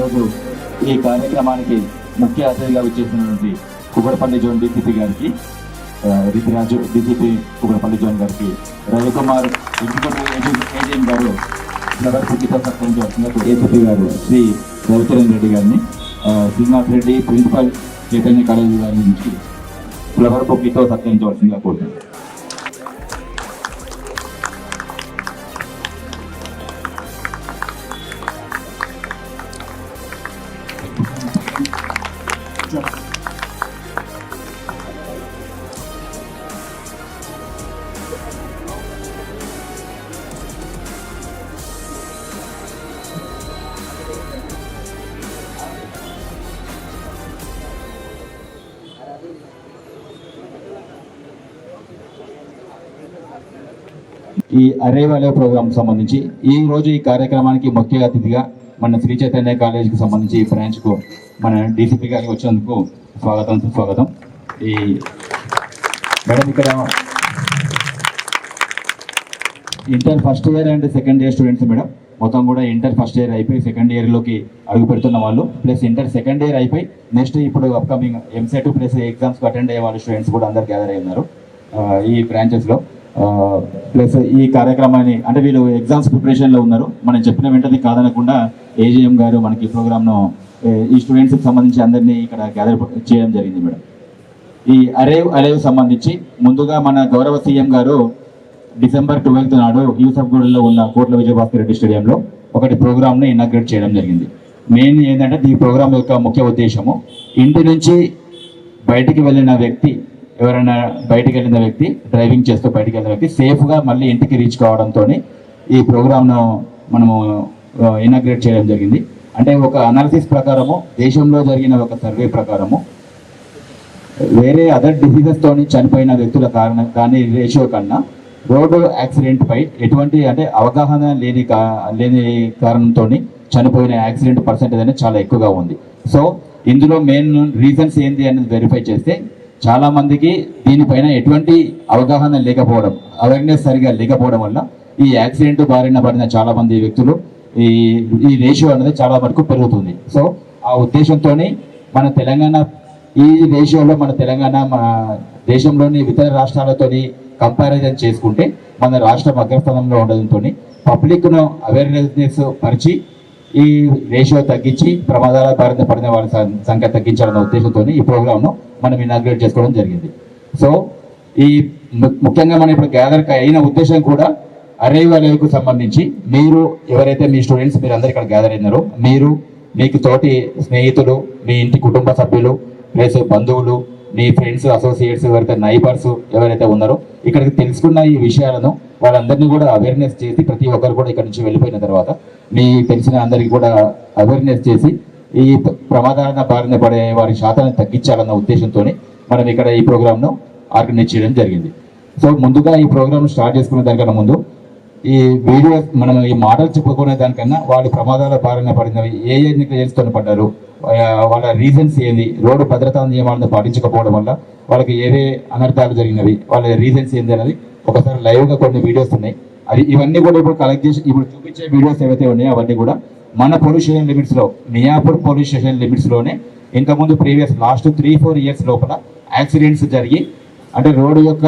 ఈరోజు ఈ కార్యక్రమానికి ముఖ్య అతిథిగా విచ్చేసినటువంటి కుగడపల్లి జోన్ డీసీపీ గారికి, రితిరాజు డీసీపీ కుగడపల్లి జోన్ గారికి, రవికుమార్ ఏజెంట్ గారు ఫ్లవర్ బుక్కితో సత్కరించవలసిన ఏసీపీ గారు శ్రీ రవిచరణ్ రెడ్డి గారిని, శ్రీనివాస్ రెడ్డి ప్రిన్సిపల్ చైతన్య కాలేజీ గారి నుంచి ఫ్లవర్ బుక్కితో సత్కరించవలసిందిగా కోరుతున్నాను. ఈ అరే వాలే ప్రోగ్రామ్ సంబంధించి ఈ రోజు ఈ కార్యక్రమానికి ముఖ్య అతిథిగా మన శ్రీ చైతన్య కాలేజీకి సంబంధించి ఈ బ్రాంచ్కు మన డీసీపీ గారికి వచ్చినందుకు స్వాగతం. ఈ మేడం ఇక్కడ inter first year and second year students madam, మొత్తం కూడా ఇంటర్ ఫస్ట్ ఇయర్ అయిపోయి సెకండ్ ఇయర్లోకి అడుగు పెడుతున్న వాళ్ళు, ప్లస్ ఇంటర్ సెకండ్ ఇయర్ అయిపోయి నెక్స్ట్ ఇప్పుడు అప్కమింగ్ ఎంసెట్ ప్లస్ ఎగ్జామ్స్కి అటెండ్ అయ్యే వాళ్ళు స్టూడెంట్స్ కూడా అందరు గ్యాదర్ అయి ఉన్నారు ఈ బ్రాంచెస్లో. ప్లస్ ఈ కార్యక్రమాన్ని అంటే వీళ్ళు ఎగ్జామ్స్ ప్రిపరేషన్లో ఉన్నారు. మనం చెప్పిన వెంటనే కాదనకుండా ఏజీఎం గారు మనకి ఈ ప్రోగ్రామ్ను ఈ స్టూడెంట్స్కి సంబంధించి అందరినీ ఇక్కడ గ్యాదర్ చేయడం జరిగింది మేడం. ఈ అరేవ్ సంబంధించి ముందుగా మన గౌరవ సీఎం గారు డిసెంబర్ 12th నాడు యూసఫ్గూడలో ఉన్న కోట్ల విజయభాస్కర్ రెడ్డి స్టేడియంలో ఒకటి ప్రోగ్రామ్ని ఇనాగ్రేట్ చేయడం జరిగింది. మెయిన్ ఏంటంటే ఈ ప్రోగ్రామ్ యొక్క ముఖ్య ఉద్దేశము ఇంటి నుంచి బయటికి వెళ్ళిన వ్యక్తి, ఎవరైనా బయటికి వెళ్ళిన వ్యక్తి, డ్రైవింగ్ చేస్తూ బయటికి వెళ్ళిన వ్యక్తి సేఫ్గా మళ్ళీ ఇంటికి రీచ్ కావడంతో ఈ ప్రోగ్రామ్ను మనము ఇనాగ్రేట్ చేయడం జరిగింది. అంటే ఒక అనాలిసిస్ ప్రకారము, దేశంలో జరిగిన ఒక సర్వే ప్రకారము వేరే అదర్ డిసీజెస్తో చనిపోయిన వ్యక్తుల కానీ రేషియో కన్నా రోడ్డు యాక్సిడెంట్ పై ఎటువంటి అంటే అవగాహన లేని కారణంతో చనిపోయిన యాక్సిడెంట్ పర్సెంటేజ్ అనేది చాలా ఎక్కువగా ఉంది. సో ఇందులో మెయిన్ రీజన్స్ ఏంటి అనేది వెరిఫై చేస్తే చాలా మందికి దీనిపైన ఎటువంటి అవగాహన లేకపోవడం, అవేర్నెస్ సరిగా లేకపోవడం వల్ల ఈ యాక్సిడెంట్ బారిన పడిన చాలా మంది వ్యక్తులు ఈ రేషియో అనేది చాలా వరకు పెరుగుతుంది. సో ఆ ఉద్దేశంతో మన తెలంగాణ ఈ రేషియోలో మన తెలంగాణ మన దేశంలోని ఇతర రాష్ట్రాలతోని కంపారిజన్ చేసుకుంటే మన రాష్ట్రం అగ్రస్థానంలో ఉండడంతో పబ్లిక్ను అవేర్నెస్ పరిచి ఈ రేషియో తగ్గించి ప్రమాదాల బారిన పడిన వాళ్ళ సంఖ్య తగ్గించాలన్న ఉద్దేశంతో ఈ ప్రోగ్రామ్ను మనం ఇనాగ్రేట్ చేసుకోవడం జరిగింది. సో ఈ ముఖ్యంగా మనం ఇప్పుడు గ్యాదర్ అయిన ఉద్దేశం కూడా అరేవాలేకు సంబంధించి మీరు ఎవరైతే మీ స్టూడెంట్స్ మీరు అందరు ఇక్కడ గ్యాదర్ అయినారో, మీరు మీకు తోటి స్నేహితులు, మీ ఇంటి కుటుంబ సభ్యులు ప్లస్ బంధువులు, మీ ఫ్రెండ్స్, అసోసియేట్స్, ఎవరైతే నైబర్స్ ఎవరైతే ఉన్నారో ఇక్కడికి తెలుసుకున్న ఈ విషయాలను వాళ్ళందరినీ కూడా అవేర్నెస్ చేసి ప్రతి ఒక్కరు కూడా ఇక్కడ నుంచి వెళ్ళిపోయిన తర్వాత మీ తెలిసిన అందరికీ కూడా అవేర్నెస్ చేసి ఈ ప్రమాదాల బారిన పడే వారి శాతాన్ని తగ్గించాలన్న ఉద్దేశంతో మనం ఇక్కడ ఈ ప్రోగ్రామ్ను ఆర్గనైజ్ చేయడం జరిగింది. సో ముందుగా ఈ ప్రోగ్రామ్ స్టార్ట్ చేసుకునే దానికన్నా ముందు ఈ వీడియో మనం ఈ మాటలు చెప్పుకునే దానికన్నా వాళ్ళు ప్రమాదాల బారిన పడినవి ఏ నెగ్లిజెన్స్తో పడ్డారు, వాళ్ళ రీజన్స్ ఏంది, రోడ్డు భద్రతా నియమాలను పాటించకపోవడం వల్ల వాళ్ళకి ఏవే అనర్థాలు జరిగినవి, వాళ్ళ రీజన్స్ ఏంది అనేది ఒకసారి లైవ్గా కొన్ని వీడియోస్ ఉన్నాయి. అది ఇవన్నీ కూడా ఇప్పుడు కలెక్ట్ చేసి ఇప్పుడు చూపించే వీడియోస్ ఏవైతే ఉన్నాయో అవన్నీ కూడా మన పోలీస్ స్టేషన్ లిమిట్స్లో, మియాపూర్ పోలీస్ స్టేషన్ లిమిట్స్లోనే ఇంతకుముందు ప్రీవియస్ లాస్ట్ 3-4 years లోపల యాక్సిడెంట్స్ జరిగి అంటే రోడ్డు యొక్క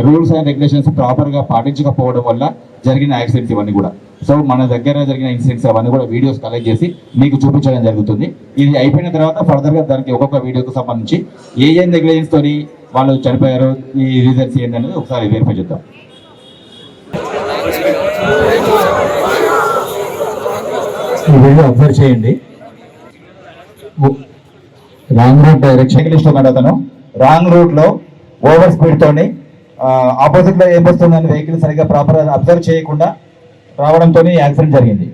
రూల్స్ అండ్ రెగ్యులేషన్స్ ప్రాపర్గా పాటించకపోవడం వల్ల జరిగిన యాక్సిడెంట్స్ ఇవన్నీ కూడా. సో మన దగ్గర జరిగిన ఇన్సిడెంట్స్ అవన్నీ కూడా వీడియోస్ కలెక్ట్ చేసి మీకు చూపించడం జరుగుతుంది. ఇది అయిపోయిన తర్వాత ఫర్దర్గా దానికి ఒక్కొక్క వీడియోకి సంబంధించి ఏ నెగ్లిజెన్స్తో వాళ్ళు చనిపోయారో ఈ రీజన్స్ ఏంటనేది ఒకసారి వెరిఫై చేద్దాం. ఈ వీడియో అబ్జర్వ్ చేయండి. రాంగ్ రూట్ డైరెక్షన్ సైకిలిస్ట్ ఉన్నాడు, అతను రాంగ్ రూట్లో ఓవర్ స్పీడ్తోని ఆపోజిట్లో ఏం వస్తుందని వెహికల్ సరిగ్గా ప్రాపర్ అబ్జర్వ్ చేయకుండా రావడంతో యాక్సిడెంట్ జరిగింది.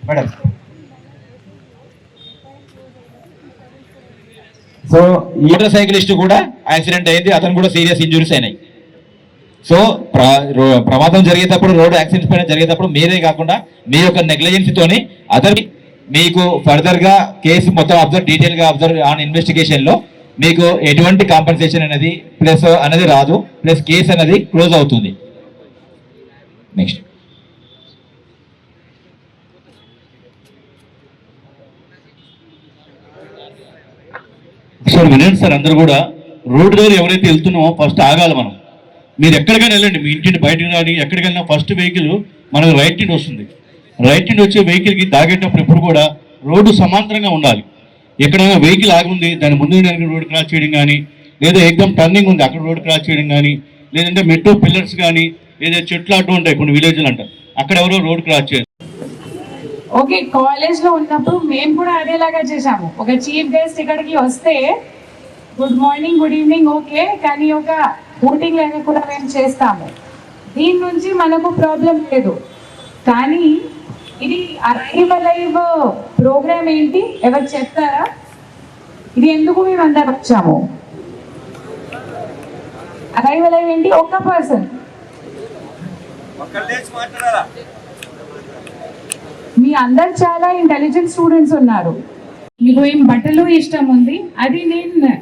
మేడం సో మోటార్ సైకిలిస్ట్ కూడా యాక్సిడెంట్ అయింది, అతను కూడా సీరియస్ ఇంజురీస్ అయినాయి. సో ప్రమాదం జరిగేటప్పుడు రోడ్డు యాక్సిడెంట్స్ పైన జరిగేటప్పుడు మీరే కాకుండా మీ యొక్క నెగ్లిజెన్స్తోని అదర్ మీకు ఫర్దర్గా కేసు మొత్తం అబ్జర్వ్ డీటెయిల్గా అబ్జర్వ్ ఆన్ ఇన్వెస్టిగేషన్లో మీకు ఎటువంటి కాంపెన్సేషన్ అనేది ప్లస్ అనేది రాదు, ప్లస్ కేసు అనేది క్లోజ్ అవుతుంది. నెక్స్ట్ సార్ వినండి సార్, అందరూ కూడా రోడ్డు దగ్గర ఎవరైతే వెళ్తున్నామో ఫస్ట్ ఆగాలి మనం. మీరు ఎక్కడికైనా వెళ్ళండి, మీ ఇంటిని బయటకు రాని ఎక్కడికి వెళ్ళినా ఫస్ట్ వెహికల్ మనకు రైట్ నుండి వస్తుంది. రైట్ నుండి వచ్చే వెహికల్కి దాగేటప్పుడు ఎప్పుడు కూడా రోడ్డు సమాంతరంగా ఉండాలి. ఎక్కడైనా వెహికల్ ఆగుంది దాని ముందు రోడ్ క్రాస్ చేయడం కానీ, లేదా ఎగ్జామ్ టర్నింగ్ ఉంది అక్కడ రోడ్ క్రాస్ చేయడం కానీ, లేదంటే మెట్రో పిల్లర్స్ కానీ, లేదా చెట్లు అడ్డు ఉంటాయి కొన్ని విలేజ్లు అంటారు, అక్కడ ఎవరో రోడ్ క్రాస్ చేయాలి. ఓకే, కాలేజ్ లో ఉన్నప్పుడు మేము కూడా అదేలాగా చేసాము. ఒక చీఫ్ గెస్ట్ ఇక్కడికి వస్తే good morning good evening okay, కానీ ఒక ఓటింగ్ లాగా కూడా మేము చేస్తాము. దీని నుంచి మనకు ప్రాబ్లం లేదు. కానీ ఇది అరైవ్ అలైవ్ ప్రోగ్రామ్ ఏంటి ఎవరు చెప్తారా? ఇది ఎందుకు మేము అందరం వచ్చాము? అరైవ్ అలైవ్ ఏంటి? ఒక్క పర్సన్ మీ అందరు చాలా ఇంటెలిజెంట్ స్టూడెంట్స్ ఉన్నారు. మీకు ఏం బట్టలు ఇష్టం ఉంది, అది నేను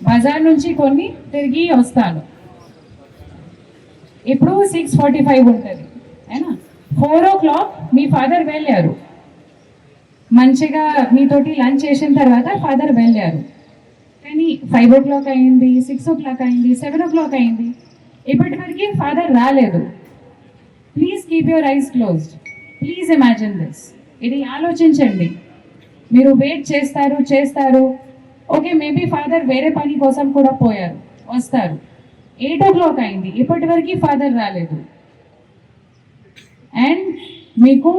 బజార్ నుంచి కొన్ని తిరిగి వస్తాను. ఇప్పుడు 6:45 ఉంటుంది అయినా 4 o'clock మీ ఫాదర్ వెళ్ళారు. మంచిగా మీతోటి లంచ్ చేసిన తర్వాత ఫాదర్ వెళ్ళారు. కానీ 5 o'clock అయింది, 6 o'clock అయింది, 7 o'clock అయింది, ఇప్పటి వరకు ఫాదర్ రాలేదు. Please keep your eyes closed. Please imagine this. ఇది ఆలోచించండి. మీరు వెయిట్ చేస్తారు ఓకే, మేబీ ఫాదర్ వేరే పని కోసం కూడా పోయారు, వస్తారు. 8 o'clock అయింది, ఇప్పటి వరకు ఫాదర్ రాలేదు. అండ్ మీకు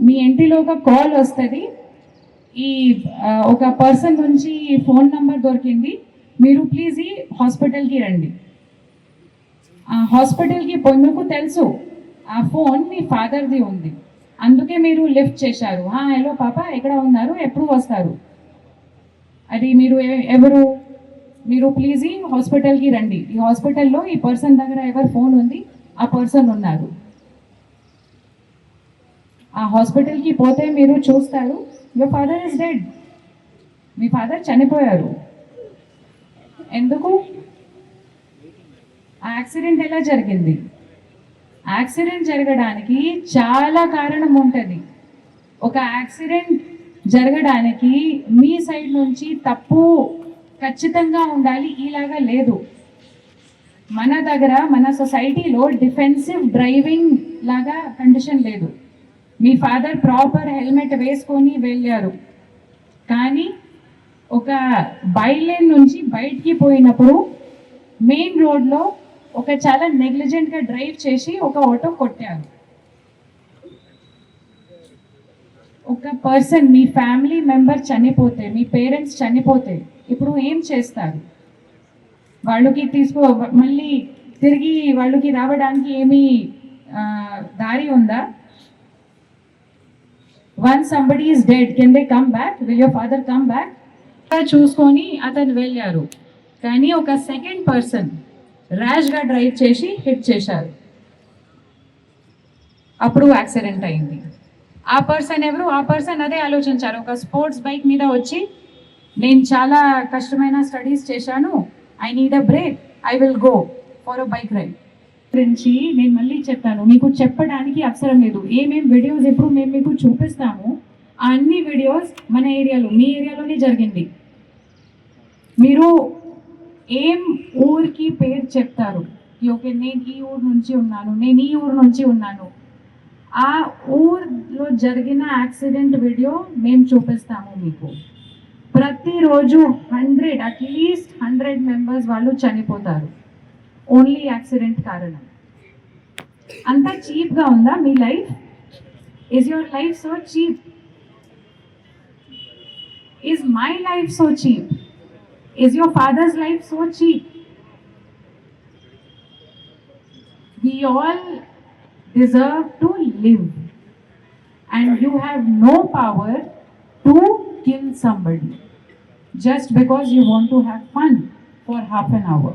మీ ఇంటిలో ఒక కాల్ వస్తుంది, ఈ ఒక పర్సన్ నుంచి ఫోన్ నంబర్ దొరికింది, మీరు ప్లీజ్ ఈ హాస్పిటల్కి రండి. ఆ హాస్పిటల్కి మీకు తెలుసు ఆ ఫోన్ మీ ఫాదర్ది ఉంది, అందుకే మీరు లిఫ్ట్ చేశారు. హలో పాప ఎక్కడ ఉన్నారు, ఎప్పుడు వస్తారు? అది మీరు ఎవరు? మీరు ప్లీజ్ ఈ హాస్పిటల్కి రండి. ఈ హాస్పిటల్లో ఈ పర్సన్ దగ్గర ఎవరు ఫోన్ ఉంది, ఆ పర్సన్ ఉన్నారు. ఆ హాస్పిటల్కి పోతే మీరు చూస్తారు your father is dead. Me father చనిపోయారు. ఎందుకు? ఆ యాక్సిడెంట్ ఎలా జరిగింది? యాక్సిడెంట్ జరగడానికి చాలా కారణం ఉంటుంది. ఒక యాక్సిడెంట్ జరగడానికి మీ సైడ్ నుంచి తప్పు ఖచ్చితంగా ఉండాలి, ఇలాగా లేదు. మన దగ్గర మన సొసైటీలో డిఫెన్సివ్ డ్రైవింగ్ లాగా కండిషన్ లేదు. మీ ఫాదర్ ప్రాపర్ హెల్మెట్ వేసుకొని వెళ్ళారు, కానీ ఒక బైలేన్ నుంచి బయటికి పోయినప్పుడు మెయిన్ రోడ్లో ఒక చాలా నెగ్లిజెంట్గా డ్రైవ్ చేసి ఒక ఆటో కొట్టారు. ఒక పర్సన్, మీ ఫ్యామిలీ మెంబర్ చనిపోతే, మీ పేరెంట్స్ చనిపోతే ఇప్పుడు ఏం చేస్తారు? వాళ్ళకి మళ్ళీ తిరిగి వాళ్ళకి రావడానికి ఏమీ దారి ఉందా? Once somebody is dead, can they come back? Will your father come back? చూసుకొని అతను వెళ్ళారు, కానీ ఒక సెకండ్ పర్సన్ ర్యాష్గా డ్రైవ్ చేసి హిట్ చేశారు, అప్పుడు యాక్సిడెంట్ అయింది. ఆ పర్సన్ ఎవరు? ఆ పర్సన్ అదే ఆలోచించారు, ఒక స్పోర్ట్స్ బైక్ మీద వచ్చి నేను చాలా కష్టమైన స్టడీస్ చేశాను, I need a break, I will go for a bike ride. గురించి నేను మళ్ళీ చెప్తాను, మీకు చెప్పడానికి అవసరం లేదు. ఏమేమి వీడియోస్ ఇప్పుడు మేము మీకు చూపిస్తాము, ఆ అన్ని వీడియోస్ మన ఏరియాలో, మీ ఏరియాలోనే జరిగింది. మీరు ఏం ఊరికి పేరు చెప్తారు, ఓకే నేను ఈ ఊరు నుంచి ఉన్నాను, నేను ఈ ఊరు నుంచి ఉన్నాను, ఆ ఊర్లో జరిగిన యాక్సిడెంట్ వీడియో మేము చూపిస్తాము మీకు. ప్రతిరోజు అట్లీస్ట్ 100 మెంబర్స్ వాళ్ళు చనిపోతారు ఓన్లీ యాక్సిడెంట్ కారణం. అంత చీప్గా ఉందా మీ life? Is your life so cheap? Is my life so cheap? Is your father's life so cheap? We all deserve to live, and you have no power to kill somebody just because you want to have fun for half an hour.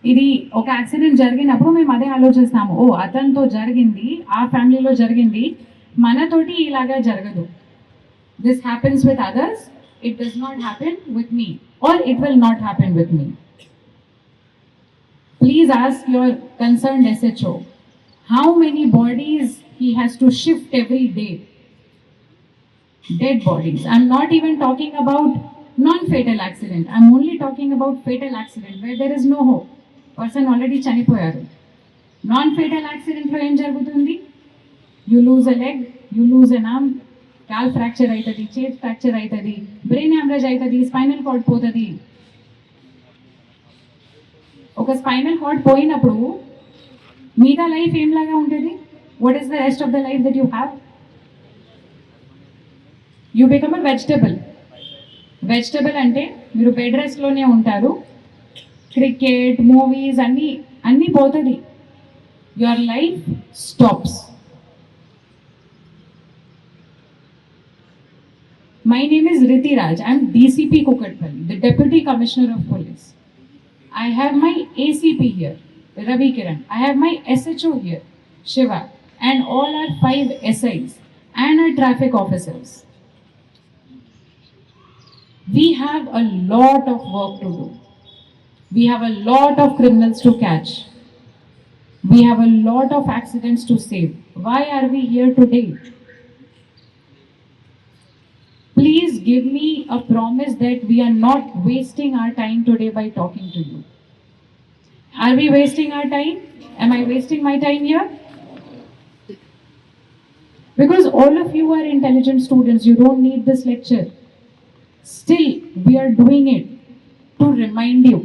ఇది ఒక accident జరిగినప్పుడు మేము అదే ఆలోచిస్తాము, ఓ అతనితో జరిగింది, ఆ ఫ్యామిలీలో జరిగింది, మనతోటి ఇలాగా జరగదు. This happens with others, it does not happen with me, or it will not happen with me. Please ask your concerned SHO how many bodies he has to shift every day. dead bodies. I'm not even talking about non-fatal accident. I'm only talking about fatal accident where there is no hope. Person already chanipoyaru. Non-fatal accident lo em jarugutundi? You lose a leg, you lose an arm, call fracture అవుతుంది, చేతి fracture అవుతుంది, brain haemorrhage అవుతుంది, spinal cord పోతుంది. ఒక spinal cord పోయినప్పుడు మిగతా life ఏంలాగా ఉంటుంది? What is the rest of the life that you have? You become a vegetable. Vegetable అంటే మీరు బెడ్ రెస్ట్లోనే ఉంటారు, క్రికెట్ మూవీస్ అన్నీ పోతుంది, your life stops. My name is Riti Raj. I am DCP Kukatpalli, the Deputy Commissioner of Police. I have my ACP here, Ravi Kiran. I have my SHO here, Shiva, and all our 5 SIs and our traffic officers. We have a lot of work to do. We have a lot of criminals to catch. We have a lot of accidents to save. Why are we here today? Please give me a promise that we are not wasting our time today by talking to you. Are we wasting our time? Am I wasting my time here? Because all of you are intelligent students, you don't need this lecture. Still, we are doing it to remind you.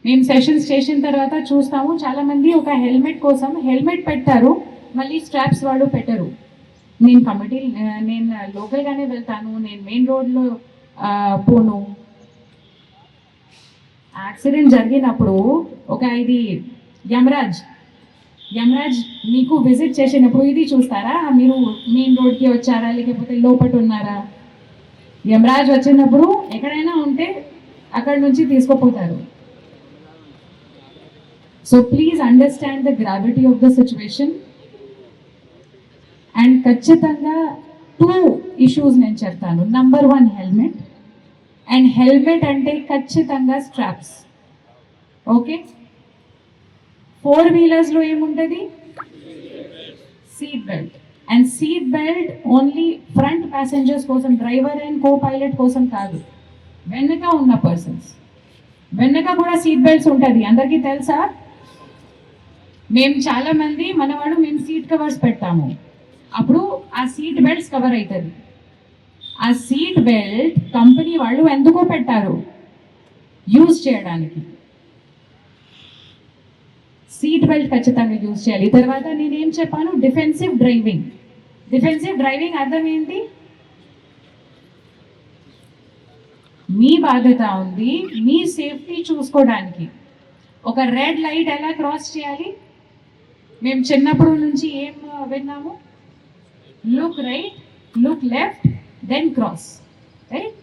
మేము sessions చేసిన తర్వాత చూస్తాము, చాలామంది ఒక helmet కోసం helmet పెట్టారు, మళ్ళీ straps వాళ్ళు పెట్టరు. నేను కమిటీ, నేను లోకల్గానే వెళ్తాను, నేను మెయిన్ రోడ్లో పోను. యాక్సిడెంట్ జరిగినప్పుడు ఇది యమరాజ్ మీకు విజిట్ చేసినప్పుడు ఇది చూస్తారా? మీరు మెయిన్ రోడ్కి వచ్చారా లేకపోతే లోపల ఉన్నారా? యమరాజ్ వచ్చినప్పుడు ఎక్కడైనా ఉంటే అక్కడి నుంచి తీసుకుపోతారు. So please understand the gravity of the situation. And ఖచ్చితంగా 2 ఇష్యూస్ నేను చెప్తాను. నంబర్ 1 హెల్మెట్, అండ్ హెల్మెట్ అంటే ఖచ్చితంగా స్ట్రాప్స్. ఓకే, 4 వీలర్స్లో ఏముంటుంది? Seat belt. And seat belt only front passengers కోసం, డ్రైవర్ అండ్ కో పైలట్ కోసం కాదు, వెనక ఉన్న పర్సన్స్ వెనక కూడా సీట్ బెల్ట్స్ ఉంటుంది. అందరికీ తెలుసా? మేము చాలామంది మనవాడు మేము సీట్ కవర్స్ పెడతాము, అప్పుడు ఆ సీట్ బెల్ట్స్ కవర్ అవుతుంది. ఆ సీట్ బెల్ట్ కంపెనీ వాళ్ళు ఎందుకో పెట్టారు? యూజ్ చేయడానికి. సీట్ బెల్ట్ ఖచ్చితంగా యూజ్ చేయాలి. తర్వాత నేనేం చెప్పాను? Defensive driving. డిఫెన్సివ్ డ్రైవింగ్ అర్థం ఏంటి? మీ బాధ్యత ఉంది మీ సేఫ్టీ చూసుకోవడానికి. ఒక రెడ్ లైట్ ఎలా క్రాస్ చేయాలి? మేము చిన్నప్పుడు నుంచి ఏం విన్నాము? Look right, look left, then cross, right?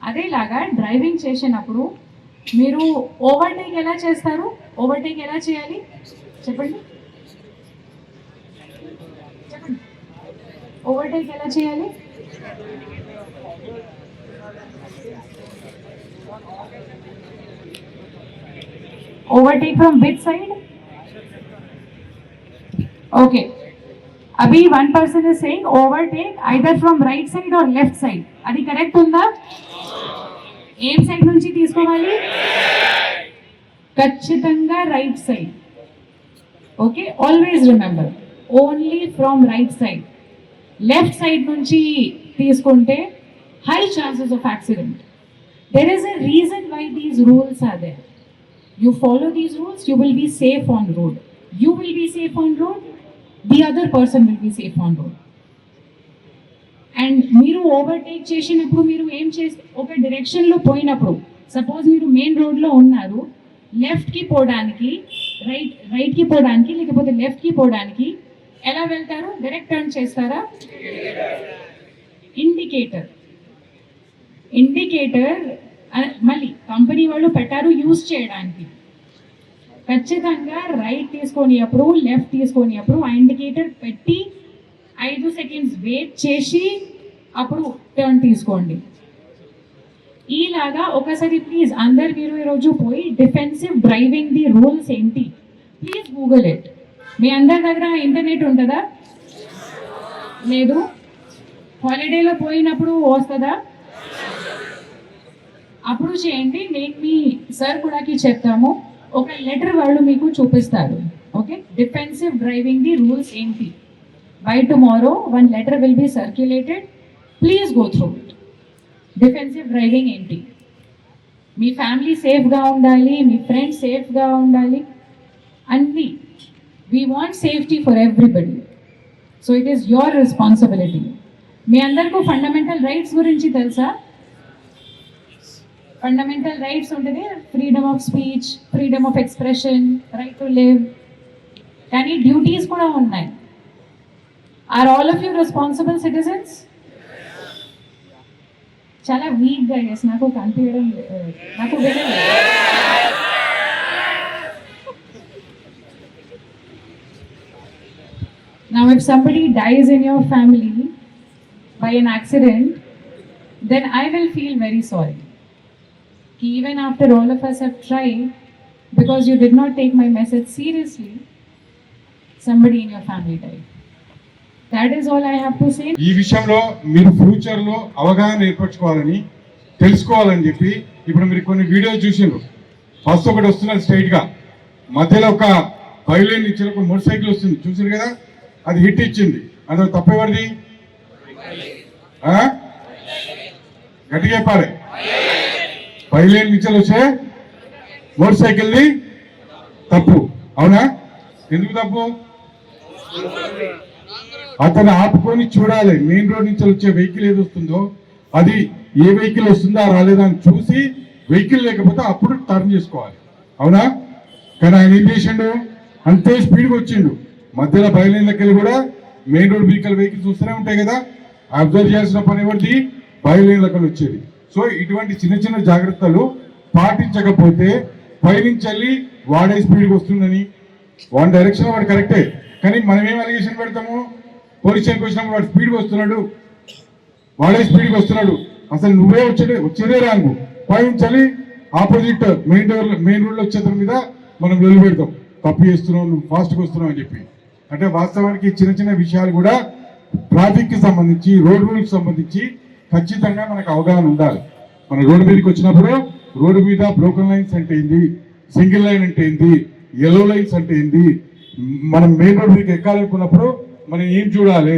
అదేలాగా డ్రైవింగ్ చేసినప్పుడు మీరు ఓవర్టేక్ ఎలా చేస్తారు? ఓవర్టేక్ ఎలా చేయాలి చెప్పండి? ఓవర్టేక్ ఎలా చేయాలి? Overtake from which side? Okay, Abhi 1 person is saying overtake either from right side or left side. అది కరెక్ట్ ఉందా? ఏం సైడ్ నుంచి తీసుకోవాలి? ఖచ్చితంగా right side. Okay, always remember only from right side. Left side నుంచి తీసుకుంటే high chances of accident. There is a reason why these rules are there. You follow these rules, you will be safe on road. You will be safe on road, the other person will be safe on road. And మీరు overtake చేసినప్పుడు మీరు ఏం చేస్తే, ఒక డైరెక్షన్లో పోయినప్పుడు, suppose మీరు main రోడ్లో ఉన్నారు, లెఫ్ట్కి పోవడానికి రైట్కి పోవడానికి లేకపోతే లెఫ్ట్కి పోవడానికి ఎలా వెళ్తారు? డైరెక్ట్ టర్న్ చేస్తారా? ఇండికేటర్ మళ్ళీ కంపెనీ వాళ్ళు పెట్టారు యూజ్ చేయడానికి. ఖచ్చితంగా రైట్ తీసుకొనినప్పుడు లెఫ్ట్ తీసుకొనినప్పుడు ఆ ఇండికేటర్ పెట్టి 5 seconds వెయిట్ చేసి అప్పుడు టర్న్ తీసుకోండి. ఇలాగా ఒకసారి ప్లీజ్ అందరు మీరు ఈరోజు పోయి డిఫెన్సివ్ డ్రైవింగ్ ది రూల్స్ ఏంటి ప్లీజ్ గూగుల్ ఇట్. మీ అందరి దగ్గర ఇంటర్నెట్ ఉంటుందా? లేదు? హాలిడేలో పోయినప్పుడు వస్తుందా? అప్పుడు చేయండి. నేను మీ సార్ కూడాకి చెప్తాము. ఒక లెటర్ వాళ్ళు మీకు చూపిస్తారు. Okay, defensive driving the rules ఏంటి. By tomorrow one letter will be circulated. Please go through it. Defensive driving ఏంటి, మీ ఫ్యామిలీ సేఫ్గా ఉండాలి, మీ ఫ్రెండ్స్ సేఫ్గా ఉండాలి, అన్నీ. We want safety for everybody. So it is your responsibility. మీ అందరికీ ఫండమెంటల్ రైట్స్ గురించి తెలుసా? ఫండమెంటల్ రైట్స్ ఉంటుంది, freedom of speech, freedom of expression, right to live. కానీ డ్యూటీస్ కూడా ఉన్నాయి. Are all of you responsible citizens? చాలా వీక్గా ఎస్ నాకు కనిపించడం నాకు వినలేదు. Now if somebody dies in your family by an accident, then I will feel very sorry. Even after all of us have tried, because you did not take my message seriously, somebody in your family died. That is all I have to say. ఈ విషయంలో మీరు ఫ్యూచర్లో అవగాహన ఏర్పరచుకోవాలని తెలుసుకోవాలని చెప్పి ఇప్పుడు మీరు కొన్ని వీడియోలు చూసిండ్రు. ఫస్ట్ ఒకటి వస్తున్నది స్ట్రైట్గా, మధ్యలో ఒక బయలుదేరి నుంచి ఒక మోటార్ సైకిల్ వస్తుంది చూసిండ్రు కదా, అది హిట్ ఇచ్చింది. అందులో తప్పేవాడిది? గట్టిగా చెప్పాలి. బయలుదేరి నుంచి వచ్చే మోటార్ సైకిల్ది తప్పు, అవునా? ఎందుకు తప్పు? అతను ఆపుకొని చూడాలి. మెయిన్ రోడ్ నుంచి వచ్చే వెహికల్ ఏది వస్తుందో అది ఏ వెహికల్ వస్తుందా రాలేదా అని చూసి, వెహికల్ లేకపోతే అప్పుడు టర్న్ చేసుకోవాలి, అవునా? కానీ ఆయన ఏం చేసిండు, అంతే స్పీడ్గా వచ్చిండు. మధ్యలో బయలుదేరికెళ్ళి కూడా మెయిన్ రోడ్ వెహికల్ చూస్తూనే ఉంటాయి కదా, అబ్జర్వ్ చేయాల్సిన పని ఎవరిది? బయలుదేరికెళ్ళి వచ్చేది. సో ఇటువంటి చిన్న చిన్న జాగ్రత్తలు పాటించకపోతే పైనుంచి వెళ్ళి వాడే స్పీడ్గా వస్తుందని, వన్ డైరెక్షన్ వాడు కరెక్టే, కానీ మనం ఏం అలిగేషన్ పెడతాము? పోలీస్ స్టేషన్కి వచ్చినప్పుడు వాడు స్పీడ్గా వస్తున్నాడు, వాడే స్పీడ్గా వస్తున్నాడు, అసలు నువ్వే వచ్చేదే రాంగు, పైనుంచి ఆపోజిట్ మెయిన్ రోడ్లో వచ్చేతన మీద మనం నిలబెడతాం, తప్పు చేస్తున్నావు, నువ్వు ఫాస్ట్గా వస్తున్నావు అని చెప్పి. అంటే వాస్తవానికి చిన్న చిన్న విషయాలు కూడా ట్రాఫిక్కి సంబంధించి, రోడ్ రూల్కి సంబంధించి ఖచ్చితంగా మనకు అవగాహన ఉండాలి. మన రోడ్డు మీదకి వచ్చినప్పుడు రోడ్డు మీద బ్రోకెన్ లైన్స్ అంటే ఏంది, సింగిల్ లైన్ అంటే ఏంది, ఎల్లో లైన్స్ అంటే ఏంది, మనం మెయిన్ రోడ్ మీదకి ఎక్కాలనుకున్నప్పుడు మనం ఏం చూడాలి.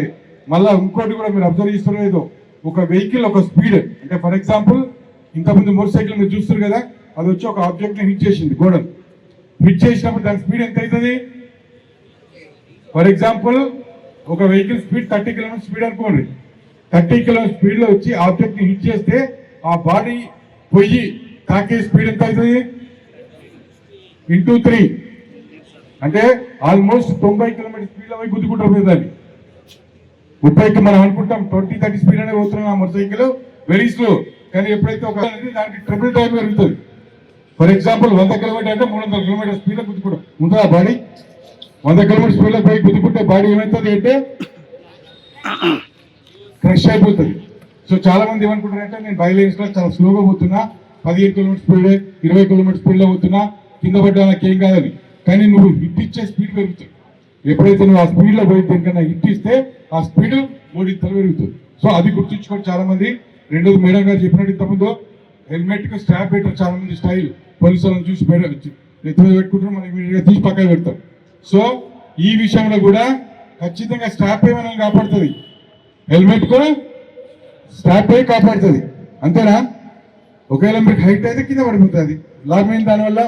మళ్ళీ ఇంకోటి కూడా మీరు అబ్జర్వ్ చేస్తున్నారు ఏదో, ఒక వెహికల్ ఒక స్పీడ్ అంటే ఫర్ ఎగ్జాంపుల్ ఇంతకుముందు మోటార్ సైకిల్ మీరు చూస్తారు కదా, అది వచ్చి ఒక ఆబ్జెక్ట్ని హిట్ చేసింది, గోడను హిట్ చేసినప్పుడు దాని స్పీడ్ ఎంత అవుతుంది? ఫర్ ఎగ్జాంపుల్ ఒక వెహికల్ స్పీడ్ 30 కిలోమీటర్ స్పీడ్ అనుకోండి, 30 కిలోమీటర్ స్పీడ్లో వచ్చి ఆబ్జెక్ట్ని హిట్ చేస్తే ఆ బాడీ పోయి తాకే స్పీడ్ ఎంత అవుతుంది? ఇంటూ 3 అంటే ఆల్మోస్ట్ 90 కిలోమీటర్ స్పీడ్లో పోయి గుద్దుకుంటారు పోయి దాన్ని. 30కి మనం అనుకుంటాం 20-30 స్పీడ్ అనే పోతున్నాం ఆ మోటార్ సైకిల్, వెరీ స్లో. కానీ ఎప్పుడైతే ఒక దానికి ట్రిపుల్ టైం పెరుగుతుంది. ఫర్ ఎగ్జాంపుల్ 100 కిలోమీటర్ అంటే 300 కిలోమీటర్ స్పీడ్లో గుద్దుకుంటాం ఉంటుందా బాడీ? 100 కిలోమీటర్ స్పీడ్లో పోయి గుద్దుకుంటే బాడీ ఏమవుతుంది అంటే క్రష్ అయిపోతుంది. సో చాలా మంది ఏమనుకుంటారంటే నేను బయలుదేరిలో చాలా స్లోగా పోతున్నా, 15 కిలోమీటర్ స్పీడ్ 20 కిలోమీటర్ స్పీడ్లో పోతున్నా, కింద పడ్డా నాకేం కాదని. కానీ నువ్వు హిట్ ఇచ్చే స్పీడ్ పెరుగుతుంది. ఎప్పుడైతే నువ్వు ఆ స్పీడ్లో పోయి దేనికన్నా హిట్ ఇస్తే ఆ స్పీడ్ 3 ఇంతలు పెరుగుతుంది. సో అది గుర్తుంచుకొని చాలా మంది. రెండోది మేడం గారు చెప్పినట్టు ఇంతకుముందు హెల్మెట్కి స్ట్రాప్ పెట్టారు చాలా మంది స్టైల్, పోలీసు వాళ్ళని చూసి ఎత్తు మీద పెట్టుకుంటారు, మనం ఇమీడియట్గా తీసి పక్కన పెడతాం. సో ఈ విషయంలో కూడా ఖచ్చితంగా స్ట్రాప్ ఏమైనా కాపాడుతుంది, హెల్మెట్ కూడా స్ట్రాప్ అయి కాపాడుతుంది, అంతేనా? ఒకవేళ మీకు హైట్ అయితే కింద పడిపోతుంది, లాభమైంది దానివల్ల.